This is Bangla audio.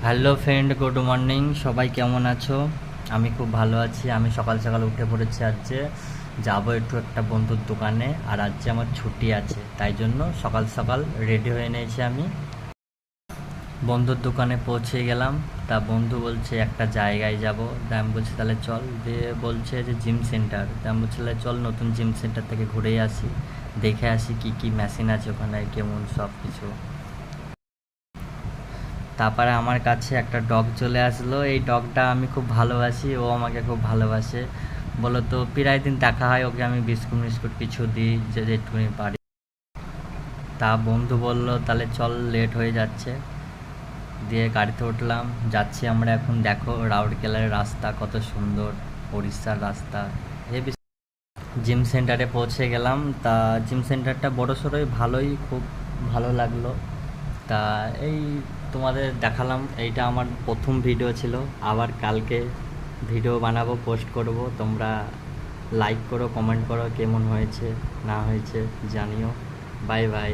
Hello friend, good morning. সবাই কেমন আছো? আমি খুব ভালো আছি। আমি সকাল সকাল উঠে পড়েছি। আজকে যাবো একটু একটা বন্ধুর দোকানে, আর আজকে আমার ছুটি আছে, তাই জন্য সকাল সকাল রেডি হয়ে নিয়েছি। আমি বন্ধুর দোকানে পৌঁছে গেলাম। তা বন্ধু বলছে একটা জায়গায় যাব। তা আমি বলছি তাহলে চল। দিয়ে বলছে যে জিম সেন্টার। তা আমি বলছি তাহলে চল নতুন জিম সেন্টার থেকে ঘুরেই আসি, দেখে আসি কি কি মেশিন আছে ওখানে, কেমন সব কিছু। তারপরে আমার কাছে একটা ডগ চলে আসলো। এই ডগটা আমি খুব ভালোবাসি, ও আমাকে খুব ভালোবাসে। বলো তো, প্রায় দিন দেখা হয়, ওকে আমি বিস্কুট মিস্কুট কিছু দিই যে যেটুকুনি পারি। তা বন্ধু বলল তাহলে চল, লেট হয়ে যাচ্ছে। দিয়ে গাড়িতে উঠলাম, যাচ্ছি আমরা এখন। দেখো রাউরকেলার রাস্তা কত সুন্দর, উড়িষ্যার রাস্তা। হেবি। জিম সেন্টারে পৌঁছে গেলাম। তা জিম সেন্টারটা বড় সড়োই, ভালোই, খুব ভালো লাগলো। তা এই তোমাদের দেখালাম। এইটা আমার প্রথম ভিডিও ছিল। আবার কালকে ভিডিও বানাবো, পোস্ট করব। তোমরা লাইক করো, কমেন্ট করো, কেমন হয়েছে না হয়েছে জানিও। Bye bye.